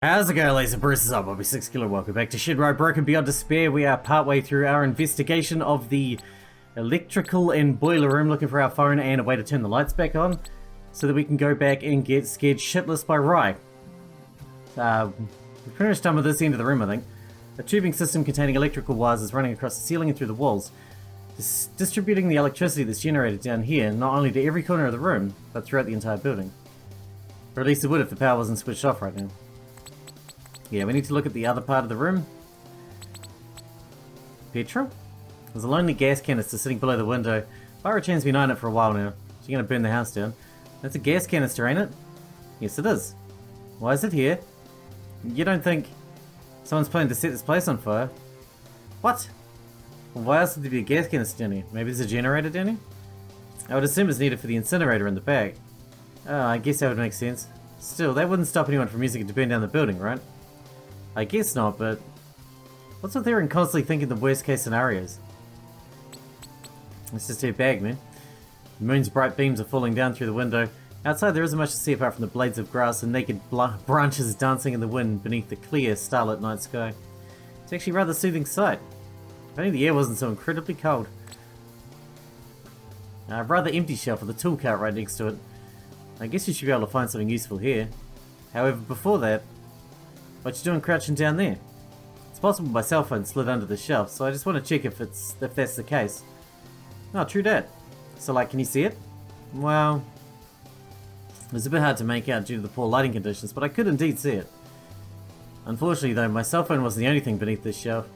How's it going, ladies and bruises? I'm Bobby Sixkilla. Welcome back to Shinrai Broken Beyond Despair. We are partway through our investigation of the electrical and boiler room, looking for our phone and a way to turn the lights back on so that we can go back and get scared shitless by Rai. We're pretty much done with this end of the room, I think. A tubing system containing electrical wires is running across the ceiling and through the walls, distributing the electricity that's generated down here, not only to every corner of the room, but throughout the entire building. Or at least it would if the power wasn't switched off right now. Yeah, we need to look at the other part of the room. Petrol? There's a lonely gas canister sitting below the window. Baro-chan's been eyeing it for a while now. She's gonna burn the house down. That's a gas canister, ain't it? Yes, it is. Why is it here? You don't think someone's planning to set this place on fire? What? Well, why else would there be a gas canister down here? Maybe there's a generator down here? I would assume it's needed for the incinerator in the back. Oh, I guess that would make sense. Still, that wouldn't stop anyone from using it to burn down the building, right? I guess not, but what's with her and constantly thinking the worst case scenarios? It's just her bag, man. The moon's bright beams are falling down through the window. Outside there isn't much to see apart from the blades of grass and naked branches dancing in the wind beneath the clear, starlit night sky. It's actually a rather soothing sight. If only the air wasn't so incredibly cold. A rather empty shelf with a tool cart right next to it. I guess you should be able to find something useful here. However, before that, what you doing crouching down there? It's possible my cell phone slid under the shelf, so I just want to check if that's the case. Oh, true that. So like, can you see it? Well, it was a bit hard to make out due to the poor lighting conditions, but I could indeed see it. Unfortunately though, my cell phone wasn't the only thing beneath this shelf.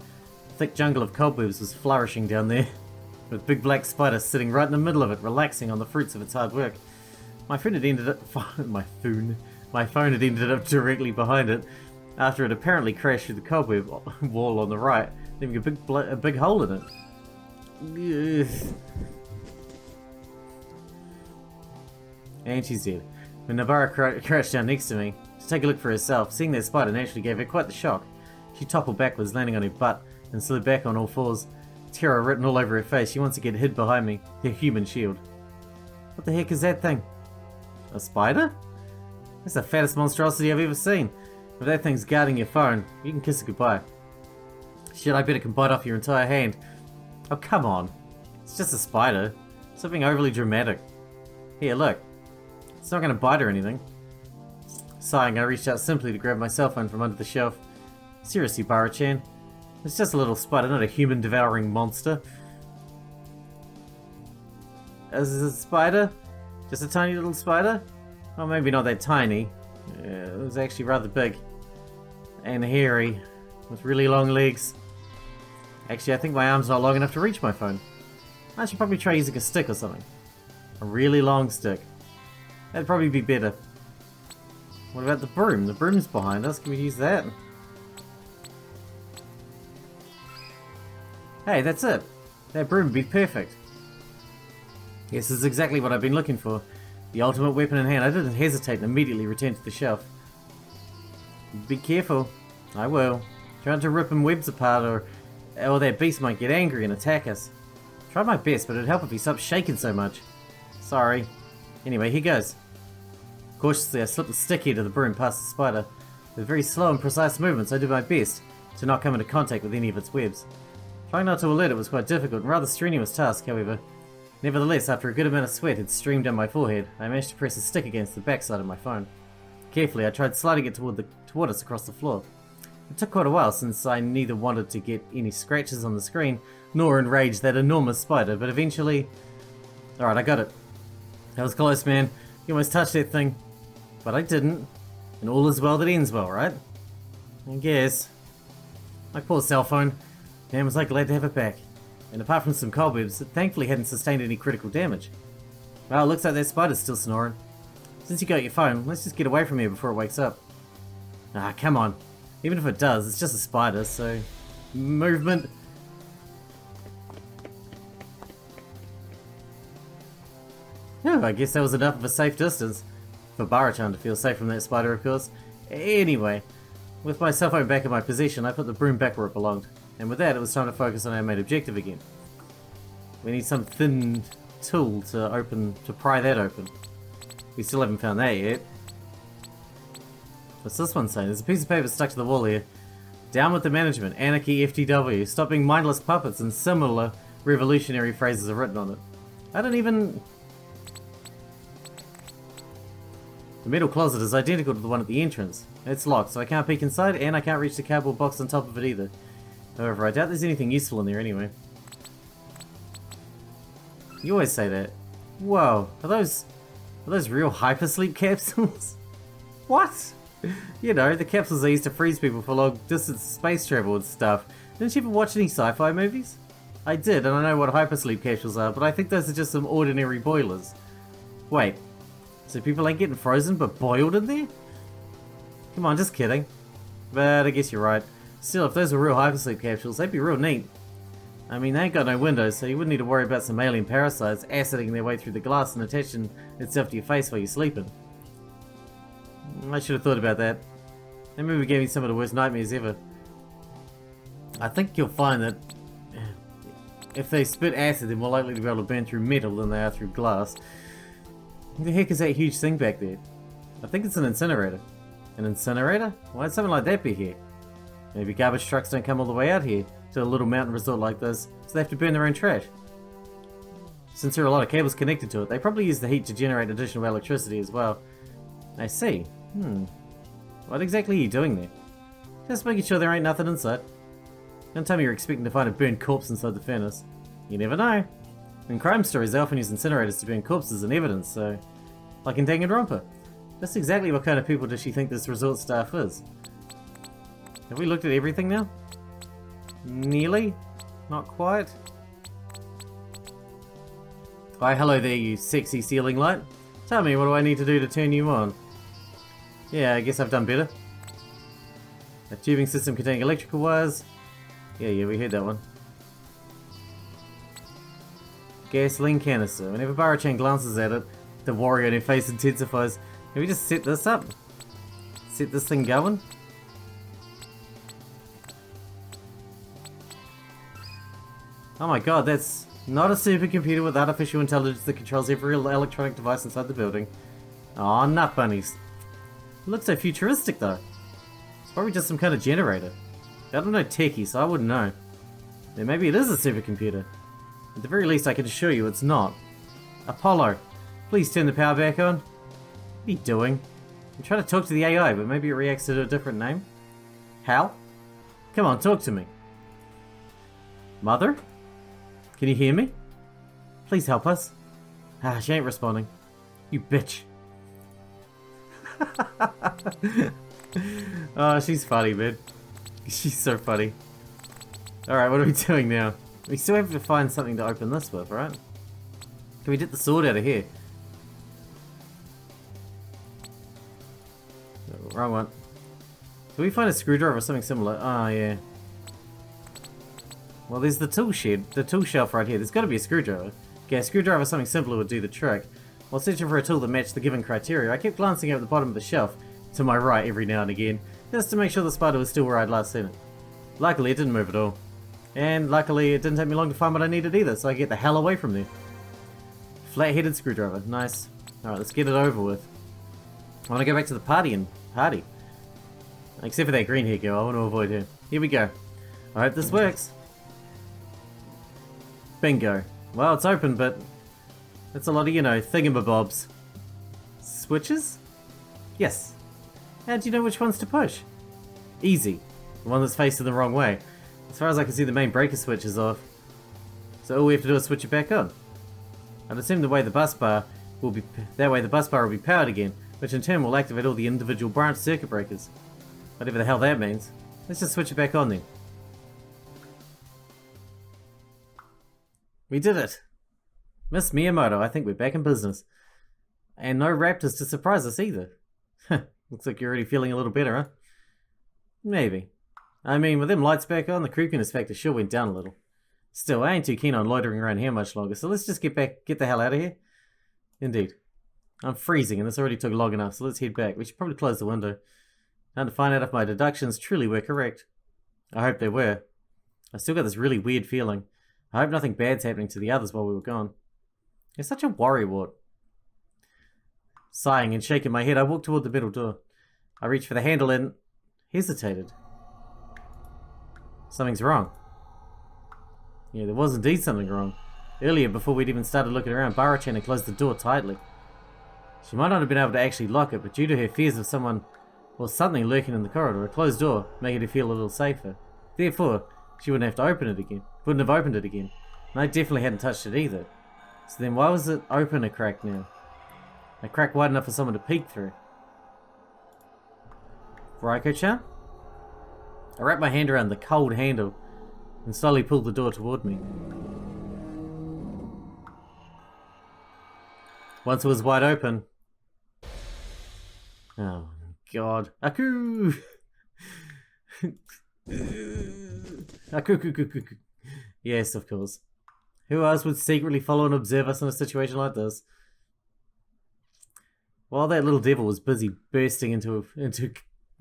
A thick jungle of cobwebs was flourishing down there, with big black spiders sitting right in the middle of it, relaxing on the fruits of its hard work. My phone had ended up directly behind it, after it apparently crashed through the cobweb wall on the right, leaving a big hole in it. Ugh. And she's dead. When Navarra crashed down next to me to take a look for herself, seeing that spider naturally gave her quite the shock. She toppled backwards, landing on her butt, and slid back on all fours, terror written all over her face. She wants to get hid behind me, her human shield. What the heck is that thing? A spider? That's the fattest monstrosity I've ever seen. If that thing's guarding your phone, you can kiss it goodbye. Shit, I bet it can bite off your entire hand. Oh, come on. It's just a spider. Something overly dramatic. Here, look. It's not gonna bite or anything. Sighing, I reached out simply to grab my cell phone from under the shelf. Seriously, Baro-chan. It's just a little spider, not a human-devouring monster. Is it a spider? Just a tiny little spider? Well, maybe not that tiny. It was actually rather big. And hairy. With really long legs. Actually, I think my arm's not long enough to reach my phone. I should probably try using a stick or something. A really long stick. That'd probably be better. What about the broom? The broom's behind us. Can we use that? Hey, that's it. That broom would be perfect. Yes, this is exactly what I've been looking for. The ultimate weapon in hand. I didn't hesitate and immediately returned to the shelf. Be careful. I will. Try not to rip them webs apart or that beast might get angry and attack us. Tried my best, but it'd help if he stopped shaking so much. Sorry. Anyway, here goes. Cautiously, I slipped the stick head of the broom past the spider. With very slow and precise movements, I did my best to not come into contact with any of its webs. Trying not to alert it was quite difficult and rather strenuous task, however. Nevertheless, after a good amount of sweat had streamed down my forehead, I managed to press a stick against the backside of my phone. Carefully, I tried sliding it toward us across the floor. It took quite a while since I neither wanted to get any scratches on the screen, nor enrage that enormous spider, but eventually... Alright, I got it. That was close, man. You almost touched that thing. But I didn't. And all is well that ends well, right? I guess. My poor cell phone. Man, was I glad to have it back. And apart from some cobwebs, it thankfully hadn't sustained any critical damage. Well, looks like that spider's still snoring. Since you got your phone, let's just get away from here before it wakes up. Ah, come on. Even if it does, it's just a spider, so... Movement. Oh, I guess that was enough of a safe distance. For Baro-chan to feel safe from that spider, of course. Anyway, with my cell phone back in my possession, I put the broom back where it belonged. And with that, it was time to focus on our main objective again. We need some thin tool to pry that open. We still haven't found that yet. What's this one saying? There's a piece of paper stuck to the wall here. Down with the management, anarchy, FTW, stop being mindless puppets, and similar revolutionary phrases are written on it. I don't even... The metal closet is identical to the one at the entrance. It's locked, so I can't peek inside, and I can't reach the cardboard box on top of it either. However, I doubt there's anything useful in there anyway. You always say that. Whoa, are those real hypersleep capsules? What? You know, the capsules they used to freeze people for long distance space travel and stuff. Didn't you ever watch any sci-fi movies? I did, and I know what hypersleep capsules are, but I think those are just some ordinary boilers. Wait, so people ain't getting frozen but boiled in there? Come on, just kidding. But I guess you're right. Still, if those were real hypersleep capsules, they'd be real neat. I mean, they ain't got no windows, so you wouldn't need to worry about some alien parasites aciding their way through the glass and attaching itself to your face while you're sleeping. I should have thought about that. That movie gave me some of the worst nightmares ever. I think you'll find that if they spit acid, they're more likely to be able to burn through metal than they are through glass. What the heck is that huge thing back there? I think it's an incinerator. An incinerator? Why'd something like that be here? Maybe garbage trucks don't come all the way out here to a little mountain resort like this, so they have to burn their own trash. Since there are a lot of cables connected to it, they probably use the heat to generate additional electricity as well. I see. What exactly are you doing there? Just making sure there ain't nothing inside. Don't tell me you're expecting to find a burned corpse inside the furnace. You never know. In crime stories, they often use incinerators to burn corpses and evidence, so... Like in Danganronpa. Just exactly what kind of people does she think this resort staff is? Have we looked at everything now? Nearly? Not quite? Why, hello there, you sexy ceiling light. Tell me, what do I need to do to turn you on? Yeah, I guess I've done better. A tubing system containing electrical wires. Yeah, we heard that one. Gasoline canister. Whenever Barachan glances at it, the warrior in her face intensifies. Can we just set this up? Set this thing going? Oh my god, that's not a supercomputer with artificial intelligence that controls every electronic device inside the building. Aw, nut bunnies. It looks so futuristic though. It's probably just some kind of generator. I don't know techie, so I wouldn't know. Then maybe it is a supercomputer. At the very least, I can assure you it's not. Apollo, please turn the power back on. What are you doing? I'm trying to talk to the AI, but maybe it reacts to a different name. Hal? Come on, talk to me. Mother? Can you hear me? Please help us. Ah, she ain't responding. You bitch. Oh, she's funny, man. She's so funny. Alright, what are we doing now? We still have to find something to open this with, right? Can we get the sword out of here? No, wrong one. Do we find a screwdriver or something similar? Ah, yeah. Well, there's the tool shed, the tool shelf right here. There's got to be a screwdriver. Okay, a screwdriver or something simpler would do the trick. While searching for a tool that matched the given criteria, I kept glancing over the bottom of the shelf to my right every now and again, just to make sure the spider was still where I'd last seen it. Luckily, it didn't move at all. And luckily, it didn't take me long to find what I needed either, so I get the hell away from there. Flat-headed screwdriver. Nice. Alright, let's get it over with. I want to go back to the party and party. Except for that green hair girl, I want to avoid her. Here we go. I hope this works. Bingo. Well, it's open, but that's a lot of, you know, thingamabobs. Switches? Yes. How do you know which ones to push? Easy. The one that's facing the wrong way. As far as I can see, the main breaker switch is off. So all we have to do is switch it back on. I'd assume the way the bus bar will be powered again, which in turn will activate all the individual branch circuit breakers. Whatever the hell that means. Let's just switch it back on then. We did it! Miss Miyamoto, I think we're back in business. And no raptors to surprise us either. Looks like you're already feeling a little better, huh? Maybe. I mean, with them lights back on, the creepiness factor sure went down a little. Still, I ain't too keen on loitering around here much longer, so let's just get the hell out of here. Indeed. I'm freezing, and this already took long enough, so let's head back. We should probably close the window. Time to find out if my deductions truly were correct. I hope they were. I still got this really weird feeling. I hope nothing bad's happening to the others while we were gone. You're such a worrywart. Sighing and shaking my head, I walked toward the metal door. I reached for the handle and hesitated. Something's wrong. Yeah, there was indeed something wrong. Earlier, before we'd even started looking around, Bara-chan had closed the door tightly. She might not have been able to actually lock it, but due to her fears of someone or something lurking in the corridor, a closed door made her feel a little safer. Therefore, she wouldn't have to open it again. Wouldn't have opened it again. And I definitely hadn't touched it either. So then why was it open a crack now? A crack wide enough for someone to peek through. Raiko-chan? I wrapped my hand around the cold handle and slowly pulled the door toward me. Once it was wide open... Oh, God. Aku! Aku. Yes, of course. Who else would secretly follow and observe us in a situation like this? While that little devil was busy bursting into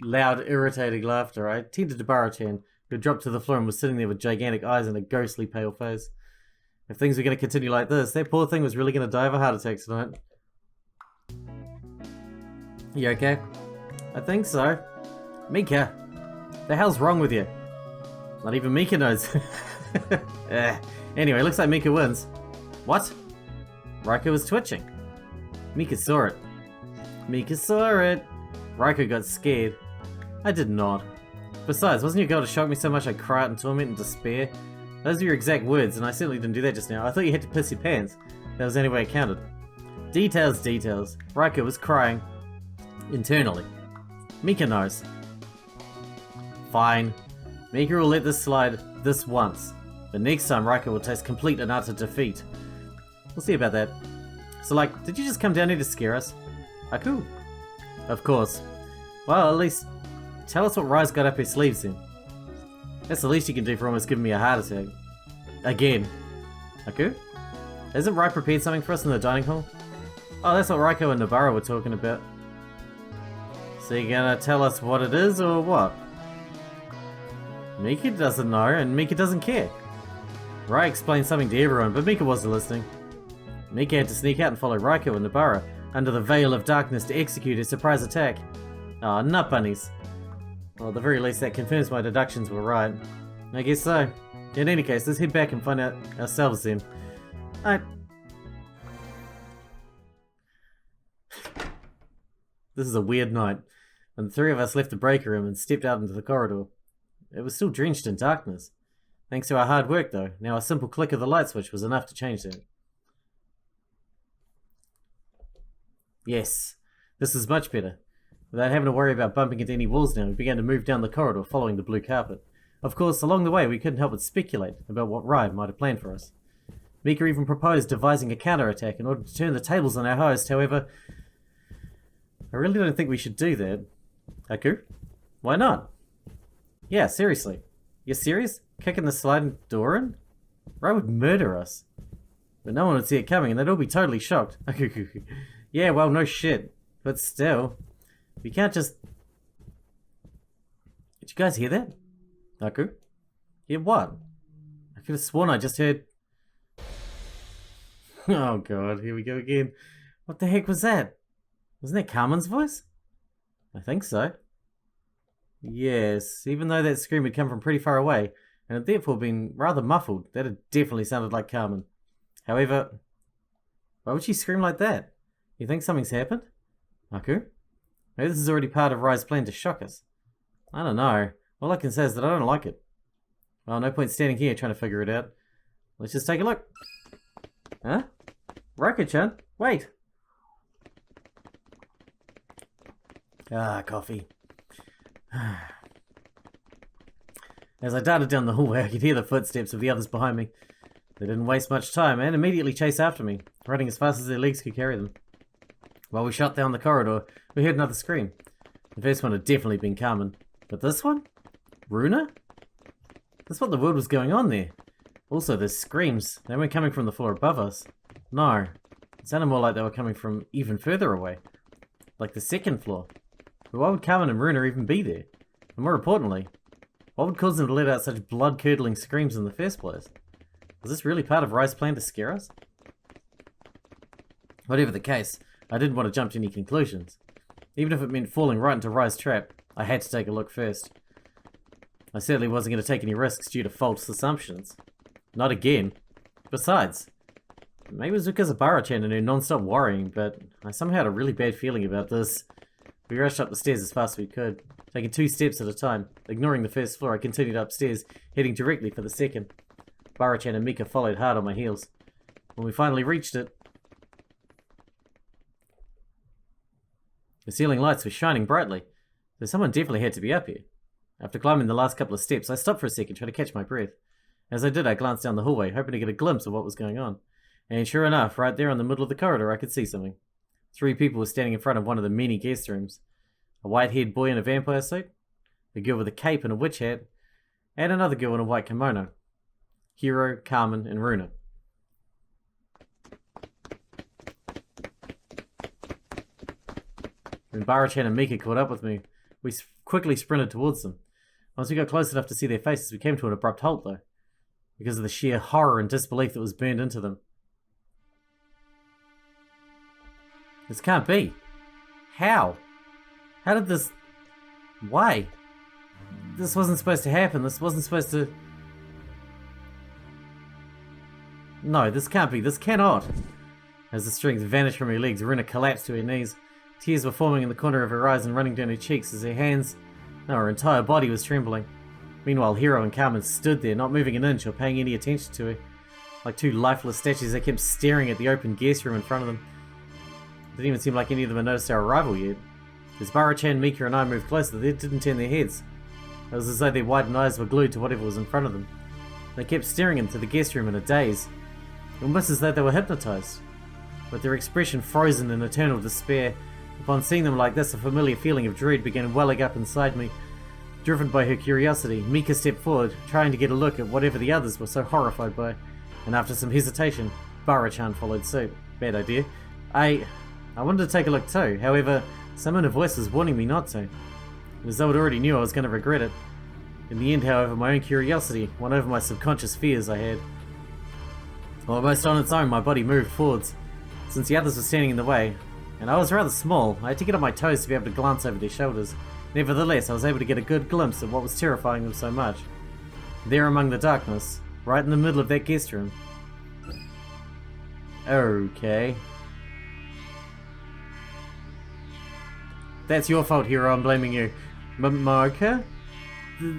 loud, irritating laughter, I tended to Bara-chan, who had dropped to the floor and was sitting there with gigantic eyes and a ghostly pale face. If things were going to continue like this, that poor thing was really going to die of a heart attack tonight. You okay? I think so. Mika, the hell's wrong with you? Not even Mika knows. Anyway, looks like Mika wins. What? Raiko was twitching. Mika saw it. Mika saw it. Raiko got scared. I did not. Besides, wasn't your goal to shock me so much I cry out in torment and despair? Those were your exact words, and I certainly didn't do that just now. I thought you had to piss your pants. That was the only way it counted. Details. Raiko was crying. Internally. Mika knows. Fine. Mika will let this slide this once. But next time, Raiko will taste complete and utter defeat. We'll see about that. So, like, did you just come down here to scare us? Aku? Of course. Well, at least tell us what Rai's got up her sleeves then. That's the least you can do for almost giving me a heart attack. Again. Aku? Hasn't Rai prepared something for us in the dining hall? Oh, that's what Raiko and Nobara were talking about. So you're gonna tell us what it is, or what? Mika doesn't know, and Mika doesn't care. Rai explained something to everyone, but Mika wasn't listening. Mika had to sneak out and follow Raiko and Nobara under the veil of darkness to execute his surprise attack. Ah, nut bunnies. Well, at the very least that confirms my deductions were right. I guess so. In any case, let's head back and find out ourselves then. This is a weird night. When the three of us left the breaker room and stepped out into the corridor, it was still drenched in darkness. Thanks to our hard work though, now a simple click of the light switch was enough to change that. Yes, this is much better. Without having to worry about bumping into any walls now, we began to move down the corridor following the blue carpet. Of course, along the way we couldn't help but speculate about what Rai might have planned for us. Mika even proposed devising a counterattack in order to turn the tables on our host, however... I really don't think we should do that. Aku? Why not? Yeah, seriously. You're serious? Kicking the sliding door in? Rai would murder us. But no one would see it coming and they'd all be totally shocked. Yeah, well, no shit. But still, we can't just... Did you guys hear that? Aku? Hear what? I could have sworn I just heard... Oh god, here we go again. What the heck was that? Wasn't that Carmen's voice? I think so. Yes, even though that scream had come from pretty far away, and had therefore been rather muffled, that had definitely sounded like Carmen. However, why would she scream like that? You think something's happened? Aku? Maybe this is already part of Rai's plan to shock us. I don't know. All I can say is that I don't like it. Well, no point standing here trying to figure it out. Let's just take a look. Huh? Raiko-chan? Wait! Ah, coffee. As I darted down the hallway, I could hear the footsteps of the others behind me. They didn't waste much time and immediately chased after me, running as fast as their legs could carry them. While we shot down the corridor, we heard another scream. The first one had definitely been Carmen. But this one? Runa? That's what the world was going on there. Also, the screams, they weren't coming from the floor above us. No, it sounded more like they were coming from even further away. Like the second floor. But why would Carmen and Runa even be there? And more importantly, what would cause them to let out such blood-curdling screams in the first place? Was this really part of Rai's plan to scare us? Whatever the case, I didn't want to jump to any conclusions. Even if it meant falling right into Rye's trap, I had to take a look first. I certainly wasn't going to take any risks due to false assumptions. Not again. Besides, maybe it was because of Bara-chan and her non-stop worrying, but I somehow had a really bad feeling about this. We rushed up the stairs as fast as we could, taking 2 steps at a time. Ignoring the first floor, I continued upstairs, heading directly for the second. Bara-chan and Mika followed hard on my heels. When we finally reached it, the ceiling lights were shining brightly, so someone definitely had to be up here. After climbing the last couple of steps, I stopped for a second, trying to catch my breath. As I did, I glanced down the hallway, hoping to get a glimpse of what was going on. And sure enough, right there in the middle of the corridor, I could see something. 3 people were standing in front of one of the many guest rooms. A white-haired boy in a vampire suit, a girl with a cape and a witch hat, and another girl in a white kimono. Hiro, Carmen, and Runa. When Bara-chan and Mika caught up with me, we quickly sprinted towards them. Once we got close enough to see their faces, we came to an abrupt halt, though, because of the sheer horror and disbelief that was burned into them. This can't be. How? How did this... Why? This wasn't supposed to happen. This wasn't supposed to... No, this can't be. This cannot. As the strength vanished from her legs, Runa collapsed to her knees. Tears were forming in the corner of her eyes and running down her cheeks as her hands... No, her entire body was trembling. Meanwhile, Hiro and Carmen stood there, not moving an inch or paying any attention to her. Like 2 lifeless statues, they kept staring at the open guest room in front of them. It didn't even seem like any of them had noticed our arrival yet. As Bara-chan, Mika, and I moved closer, they didn't turn their heads. It was as though their widened eyes were glued to whatever was in front of them. They kept staring into the guest room in a daze, almost as though they were hypnotized. With their expression frozen in eternal despair, upon seeing them like this, a familiar feeling of dread began welling up inside me. Driven by her curiosity, Mika stepped forward, trying to get a look at whatever the others were so horrified by, and after some hesitation, Bara-chan followed suit. Bad idea. I wanted to take a look too, however, some inner voice was warning me not to. It was as though it already knew I was going to regret it. In the end, however, my own curiosity won over my subconscious fears I had. Almost on its own, my body moved forwards. Since the others were standing in the way, and I was rather small, I had to get on my toes to be able to glance over their shoulders. Nevertheless, I was able to get a good glimpse of what was terrifying them so much. There among the darkness, right in the middle of that guest room. Okay. That's your fault, Hiro, I'm blaming you. Momoka?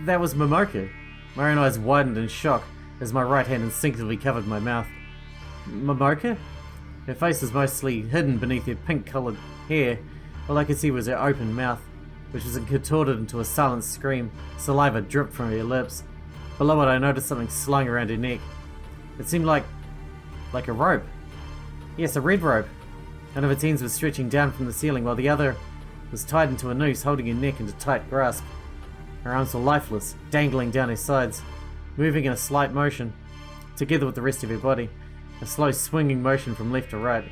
That was Momoka. My own eyes widened in shock as my right hand instinctively covered my mouth. Momoka? Her face was mostly hidden beneath her pink-coloured hair. All I could see was her open mouth, which was contorted into a silent scream. Saliva dripped from her lips. Below it, I noticed something slung around her neck. It seemed like a rope. Yes, a red rope. One of its ends was stretching down from the ceiling, while the other was tied into a noose, holding her neck into tight grasp. Her arms were lifeless, dangling down her sides, moving in a slight motion, together with the rest of her body. A slow swinging motion from left to right,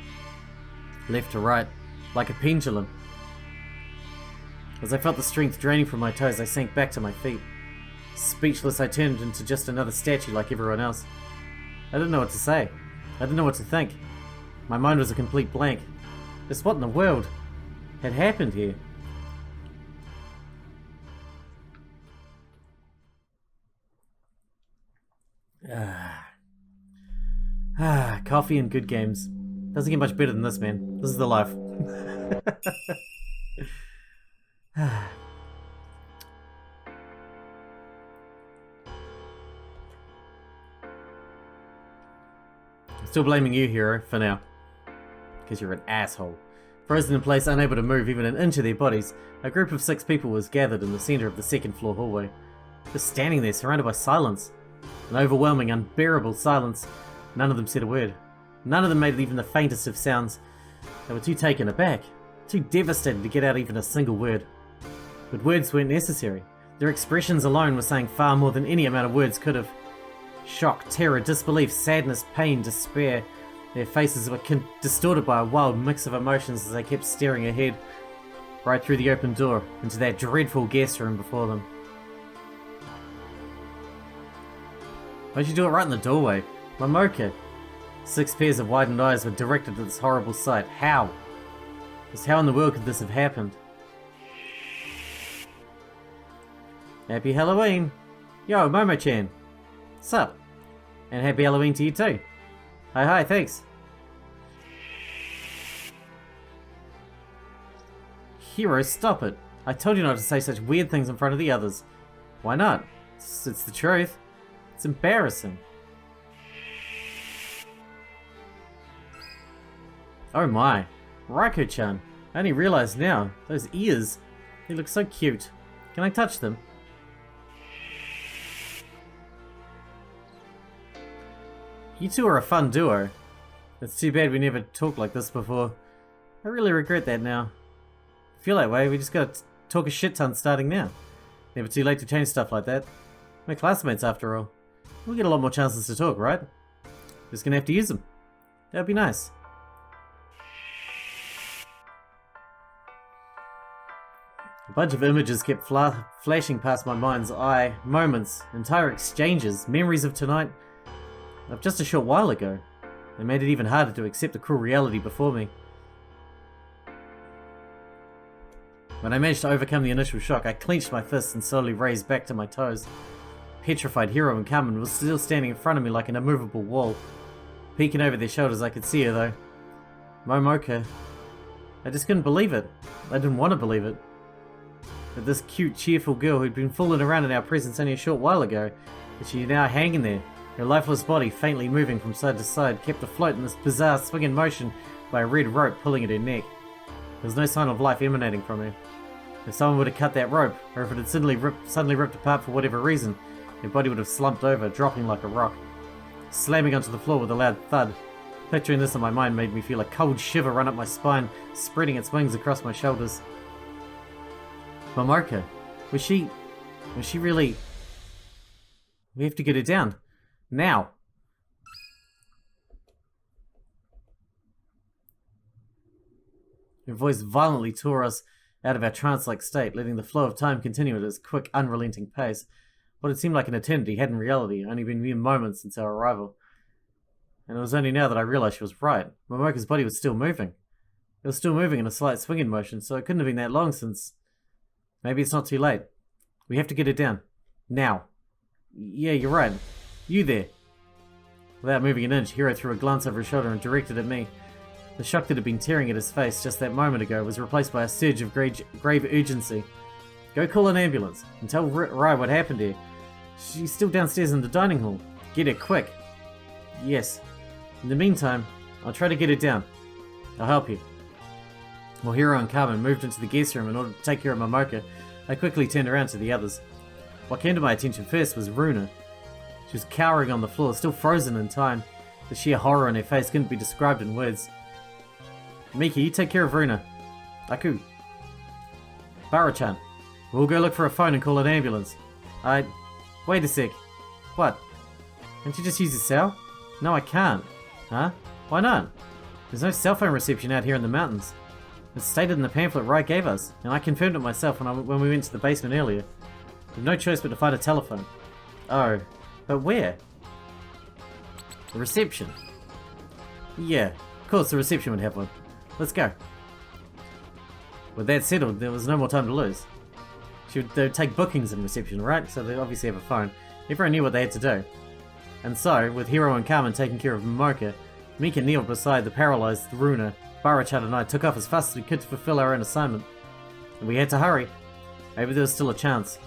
like a pendulum. As I felt the strength draining from my toes, I sank back to my feet. Speechless, I turned into just another statue like everyone else. I didn't know what to say. I didn't know what to think. My mind was a complete blank. Just what in the world had happened here? Coffee and good games. Doesn't get much better than this, man. This is the life. I'm still blaming you, Hiro, for now. Because you're an asshole. Frozen in place, unable to move even an inch of their bodies, a group of 6 people was gathered in the center of the second floor hallway. Just standing there, surrounded by silence. An overwhelming, unbearable silence. None of them said a word. None of them made even the faintest of sounds. They were too taken aback, too devastated to get out even a single word. But words weren't necessary. Their expressions alone were saying far more than any amount of words could have. Shock, terror, disbelief, sadness, pain, despair. Their faces were distorted by a wild mix of emotions as they kept staring ahead, right through the open door, into that dreadful guest room before them. Why'd you do it right in the doorway? Momoka! 6 pairs of widened eyes were directed at this horrible sight. How? Just how in the world could this have happened? Happy Halloween! Yo, Momo-chan! Sup? And happy Halloween to you too! Hi, thanks! Hero, stop it! I told you not to say such weird things in front of the others. Why not? It's the truth. It's embarrassing. Oh my. Raiko-chan. I only realized now. Those ears. They look so cute. Can I touch them? You two are a fun duo. It's too bad we never talked like this before. I really regret that now. I feel that way, we just gotta talk a shit ton starting now. Never too late to change stuff like that. We're classmates after all. We'll get a lot more chances to talk, right? Just gonna have to use them. That'd be nice. A bunch of images kept flashing past my mind's eye. Moments, entire exchanges, memories of tonight. Of just a short while ago. They made it even harder to accept the cruel reality before me. When I managed to overcome the initial shock, I clenched my fists and slowly raised back to my toes. Petrified Hiro and Carmen was still standing in front of me like an immovable wall. Peeking over their shoulders, I could see her though. Momoka. I just couldn't believe it. I didn't want to believe it. That this cute, cheerful girl who'd been fooling around in our presence only a short while ago, that she now hanging there, her lifeless body faintly moving from side to side, kept afloat in this bizarre swinging motion by a red rope pulling at her neck. There was no sign of life emanating from her. If someone would have cut that rope, or if it had suddenly ripped apart for whatever reason, her body would have slumped over, dropping like a rock, slamming onto the floor with a loud thud. Picturing this in my mind made me feel a cold shiver run up my spine, spreading its wings across my shoulders. Momoka, was she really... We have to get her down. Now! Her voice violently tore us out of our trance-like state, letting the flow of time continue at its quick, unrelenting pace. What had seemed like an eternity had in reality only been mere moments since our arrival. And it was only now that I realized she was right. Momoka's body was still moving. It was still moving in a slight swinging motion, so it couldn't have been that long since... Maybe it's not too late. We have to get her down. Now. Yeah, you're right. You there. Without moving an inch, Hiro threw a glance over his shoulder and directed at me. The shock that had been tearing at his face just that moment ago was replaced by a surge of grave urgency. Go call an ambulance and tell Rai what happened here. She's still downstairs in the dining hall. Get her quick. Yes. In the meantime, I'll try to get her down. I'll help you. While Hiro and Carmen moved into the guest room in order to take care of Momoka, I quickly turned around to the others. What came to my attention first was Runa. She was cowering on the floor, still frozen in time. The sheer horror on her face couldn't be described in words. Miki, you take care of Runa. Aku. Bara-chan, we'll go look for a phone and call an ambulance. Wait a sec. What? Can't you just use your cell? No, I can't. Huh? Why not? There's no cell phone reception out here in the mountains. It's stated in the pamphlet Wright gave us, and I confirmed it myself when we went to the basement earlier. We've no choice but to find a telephone. Oh, but where? The reception. Yeah, of course the reception would have one. Let's go. With that settled, there was no more time to lose. They would take bookings in reception, right? So they obviously have a phone. Everyone knew what they had to do. And so, with Hiro and Carmen taking care of Momoka, Mika kneeled beside the paralysed Runa. Bara-chan and I took off as fast as we could to fulfill our own assignment. And we had to hurry. Maybe there was still a chance.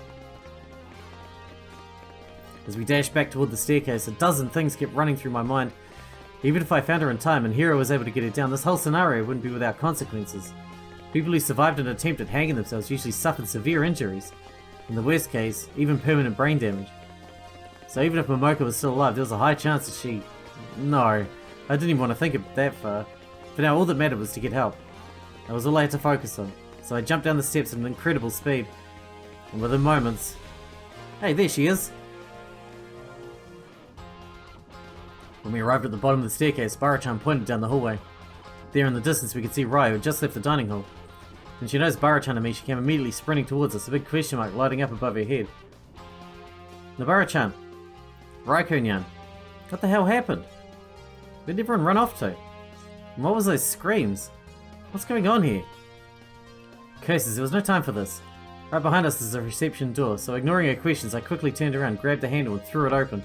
As we dashed back toward the staircase, a dozen things kept running through my mind. Even if I found her in time and Hiro was able to get her down, this whole scenario wouldn't be without consequences. People who survived an attempt at hanging themselves usually suffered severe injuries. In the worst case, even permanent brain damage. So even if Momoka was still alive, there was a high chance that she... No, I didn't even want to think of it that far. For now, all that mattered was to get help. That was all I had to focus on. So I jumped down the steps at an incredible speed. And within moments... Hey, there she is! When we arrived at the bottom of the staircase, Bara-chan pointed down the hallway. There in the distance we could see Rai, who had just left the dining hall. When she noticed Bara-chan and me, she came immediately sprinting towards us, a big question mark lighting up above her head. Bara-chan! Rai-kun-yan! What the hell happened? Where'd everyone run off to? And what was those screams? What's going on here? Curses, there was no time for this. Right behind us is a reception door, so ignoring her questions, I quickly turned around, grabbed the handle, and threw it open.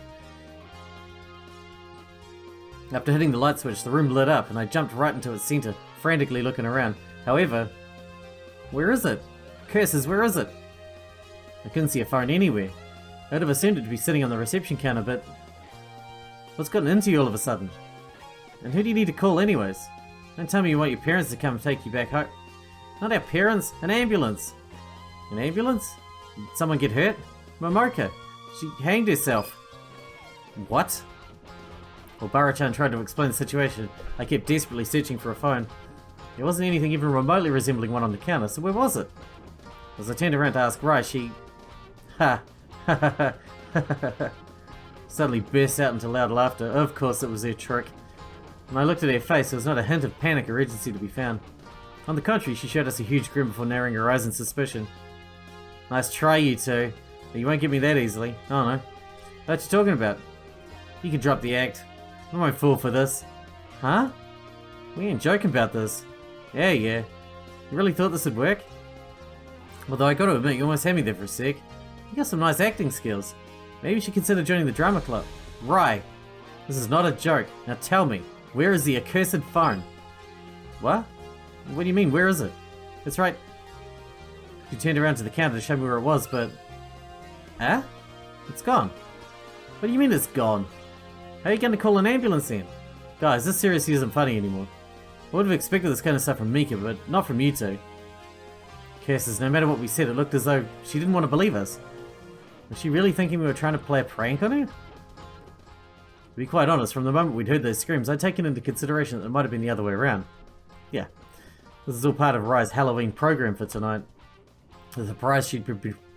After hitting the light switch, the room lit up, and I jumped right into its center, frantically looking around. However, where is it? Curses, where is it? I couldn't see a phone anywhere. I'd have assumed it to be sitting on the reception counter, but what's gotten into you all of a sudden? And who do you need to call anyways? Don't tell me you want your parents to come and take you back home. Not our parents, an ambulance. An ambulance? Did someone get hurt? Momoka. She hanged herself. What? While Bara-chan tried to explain the situation, I kept desperately searching for a phone. There wasn't anything even remotely resembling one on the counter, so where was it? As I turned around to ask Rai, she... Ha! Ha ha ha ha ha. Suddenly burst out into loud laughter. Of course it was her trick. When I looked at her face, there was not a hint of panic or urgency to be found. On the contrary, she showed us a huge grin before narrowing her eyes in suspicion. Nice try, you two. But you won't get me that easily. Oh no. What you talking about? You can drop the act. I won't fall for this. Huh? We ain't joking about this. Yeah. You really thought this would work? Although I gotta admit, you almost had me there for a sec. You got some nice acting skills. Maybe you should consider joining the drama club. Right. This is not a joke. Now tell me, where is the accursed phone? What? What do you mean, where is it? That's right. She turned around to the counter to show me where it was, but... Huh? It's gone. What do you mean it's gone? How are you going to call an ambulance then? Guys, this seriously isn't funny anymore. I would have expected this kind of stuff from Mika, but not from you two. Curses, no matter what we said, it looked as though she didn't want to believe us. Was she really thinking we were trying to play a prank on her? To be quite honest, from the moment we'd heard those screams, I'd taken into consideration that it might have been the other way around. Yeah, this is all part of Rai's Halloween program for tonight. The surprise she'd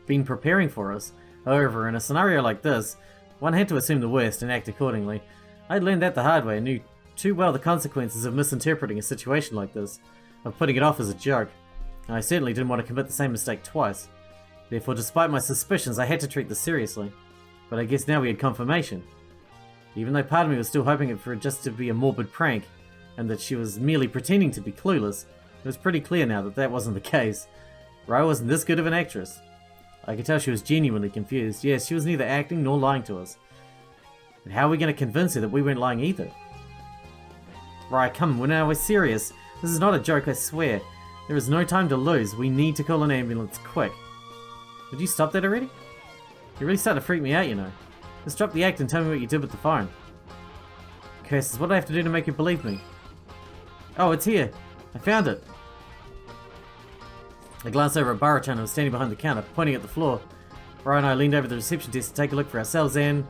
been preparing for us. However, in a scenario like this, one had to assume the worst and act accordingly. I'd learned that the hard way and knew too well the consequences of misinterpreting a situation like this, of putting it off as a joke. And I certainly didn't want to commit the same mistake twice. Therefore, despite my suspicions, I had to treat this seriously. But I guess now we had confirmation. Even though part of me was still hoping for it just to be a morbid prank, and that she was merely pretending to be clueless, it was pretty clear now that that wasn't the case. Rai wasn't this good of an actress. I could tell she was genuinely confused. Yes, she was neither acting nor lying to us. But how are we going to convince her that we weren't lying either? Rai, come on, we're serious. This is not a joke, I swear. There is no time to lose. We need to call an ambulance quick. Would you stop that already? You're really starting to freak me out, you know. Just drop the act and tell me what you did with the phone. Curses, what do I have to do to make you believe me? Oh, it's here. I found it. I glanced over at Bara-chan, who was standing behind the counter, pointing at the floor. Rai and I leaned over the reception desk to take a look for ourselves, and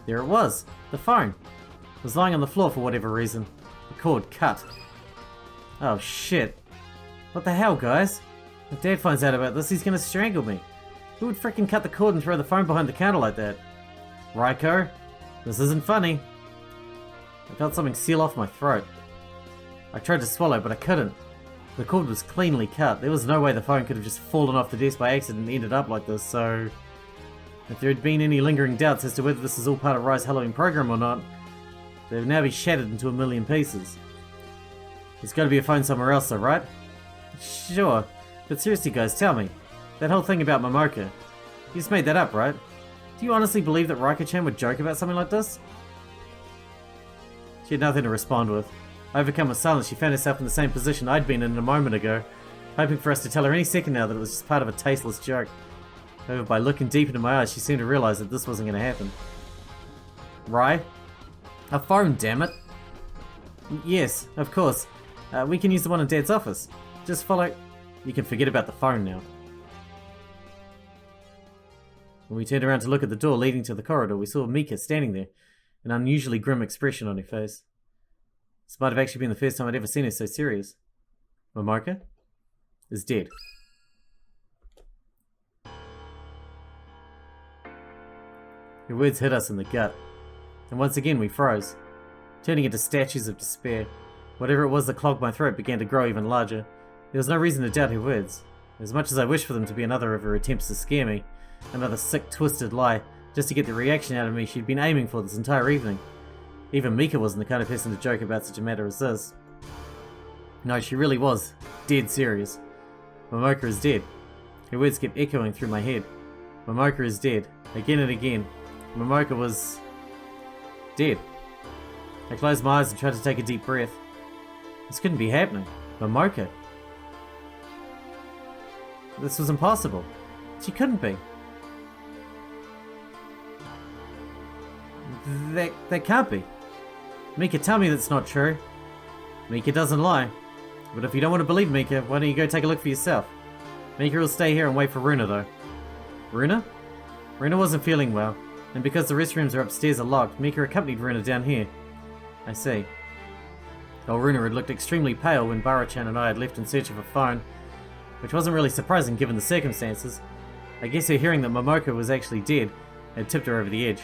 there it was. The phone. It was lying on the floor for whatever reason. The cord cut. Oh shit. What the hell, guys? If Dad finds out about this, he's gonna strangle me. Who would frickin' cut the cord and throw the phone behind the counter like that? Raiko? This isn't funny. I felt something seal off my throat. I tried to swallow, but I couldn't. The cord was cleanly cut. There was no way the phone could have just fallen off the desk by accident and ended up like this, so... If there had been any lingering doubts as to whether this is all part of Rai's Halloween program or not, they would now be shattered into a million pieces. There's gotta be a phone somewhere else though, right? Sure, but seriously guys, tell me. That whole thing about Momoka, you just made that up, right? Do you honestly believe that Raiko-chan would joke about something like this? She had nothing to respond with. Overcome with silence, she found herself in the same position I'd been in a moment ago, hoping for us to tell her any second now that it was just part of a tasteless joke. However, by looking deep into my eyes, she seemed to realize that this wasn't going to happen. Rai? A phone, damn it! Yes, of course. We can use the one in Dad's office. Just follow... You can forget about the phone now. When we turned around to look at the door leading to the corridor, we saw Mika standing there, an unusually grim expression on her face. This might have actually been the first time I'd ever seen her so serious. Momoka is dead. Her words hit us in the gut, and once again we froze, turning into statues of despair. Whatever it was that clogged my throat began to grow even larger. There was no reason to doubt her words. As much as I wished for them to be another of her attempts to scare me, another sick, twisted lie, just to get the reaction out of me she'd been aiming for this entire evening. Even Mika wasn't the kind of person to joke about such a matter as this. No, she really was dead serious. Momoka is dead. Her words kept echoing through my head. Momoka is dead. Again and again. Momoka was... dead. I closed my eyes and tried to take a deep breath. This couldn't be happening. Momoka. This was impossible. She couldn't be. That can't be. Mika, tell me that's not true. Mika doesn't lie. But if you don't want to believe Mika, why don't you go take a look for yourself? Mika will stay here and wait for Runa, though. Runa? Runa wasn't feeling well, and because the restrooms are upstairs are locked, Mika accompanied Runa down here. I see. While Runa had looked extremely pale when Bara-chan and I had left in search of a phone, which wasn't really surprising given the circumstances. I guess her hearing that Momoka was actually dead had tipped her over the edge.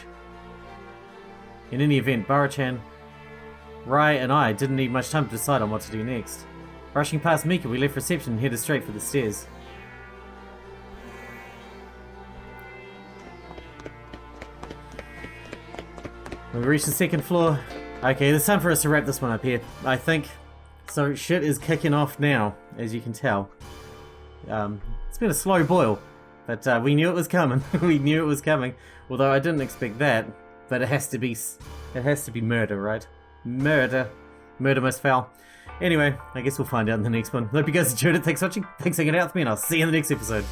In any event, Bara-chan, Rai and I didn't need much time to decide on what to do next. Rushing past Mika, we left reception and headed straight for the stairs. We reached the second floor. Okay, it's time for us to wrap this one up here, I think. So shit is kicking off now, as you can tell. It's been a slow boil, but we knew it was coming. We knew it was coming. Although I didn't expect that, but it has to be murder, right? Murder most foul. Anyway, I guess we'll find out in the next one. Hope you guys enjoyed it. Thanks for watching. Thanks for hanging out with me, and I'll see you in the next episode.